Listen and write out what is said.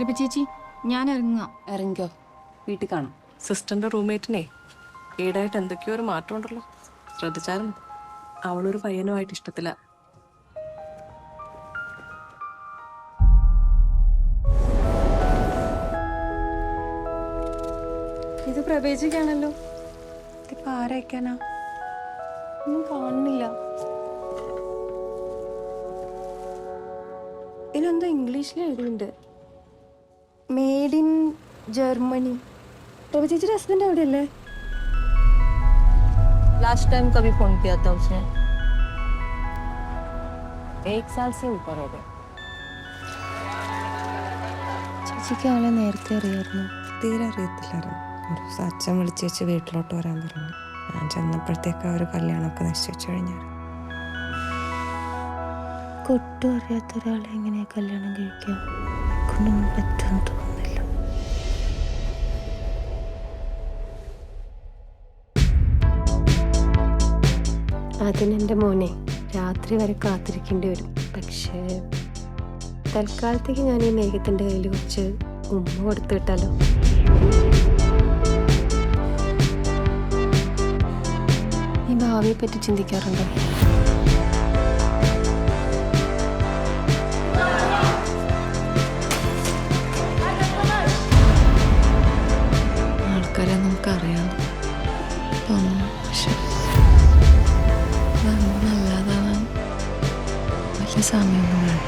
രബി ചേച്ചി ഞാൻ ഇറങ്ങാം. ഇറങ്ങിക്കോ, വീട്ടിൽ കാണാം. സിസ്റ്ററിന്റെ റൂംമേറ്റിനെ ഈടായിട്ട് എന്തൊക്കെയോ ഒരു മാറ്റം ഉണ്ടല്ലോ, ശ്രദ്ധിച്ചാലും അവളൊരു പയ്യനുമായിട്ട് ഇഷ്ടത്തില്ല. ഇത് പ്രവേശിക്കാണല്ലോ. ഇതിപ്പോ ആരയക്കാനാ? ഒന്നും കാണുന്നില്ല. ഇതിലെന്തോ ഇംഗ്ലീഷിൽ എഴുതിയിട്ടുണ്ട്, മെയ്ഡ് ഇൻ ജർമ്മनी. रवि ചേച്ചിയുടെ ഹസ്ബൻഡ് എവിടെയല്ലേ? लास्ट टाइम कभी फोन किया था उसने? 1 साल से ऊपर हो गया. ചേച്ചിക്ക് ആളെ നേരത്തെ അറിയായിരുന്നു? തീരെ അറിയത്തില്ലായിരുന്നു. ഒരു ദിവസം അച്ഛൻ വിളിച്ച് വെച്ച് വീട്ടിലോട്ട് വരാൻ പറഞ്ഞു. ഞാൻ ചെന്നപ്പോഴത്തേക്ക് ആ ഒരു കല്യാണമൊക്കെ നിശ്ചയിച്ചു കഴിഞ്ഞാൽ. ഒട്ടും അറിയാത്ത ഒരാളെ എങ്ങനെയാ കല്യാണം കഴിക്കാം? കൊണ്ടൊന്നും പറ്റുമെന്ന് തോന്നുന്നില്ല. അതിനെൻ്റെ മോനെ രാത്രി വരെ കാത്തിരിക്കേണ്ടി വരും. പക്ഷേ തൽക്കാലത്തേക്ക് ഞാൻ ഈ മേഘത്തിൻ്റെ കയ്യിൽ കുറച്ച് ഉമ്മ കൊടുത്തു വിട്ടാലോ? ഈ ഭാവിയെ പറ്റി ചിന്തിക്കാറുണ്ടോ? ആൾക്കാരെ നമുക്കറിയാം തോന്നുന്നു, പക്ഷെ നല്ലതാവാൻ വലിയ സമയമൊന്നും വേണം.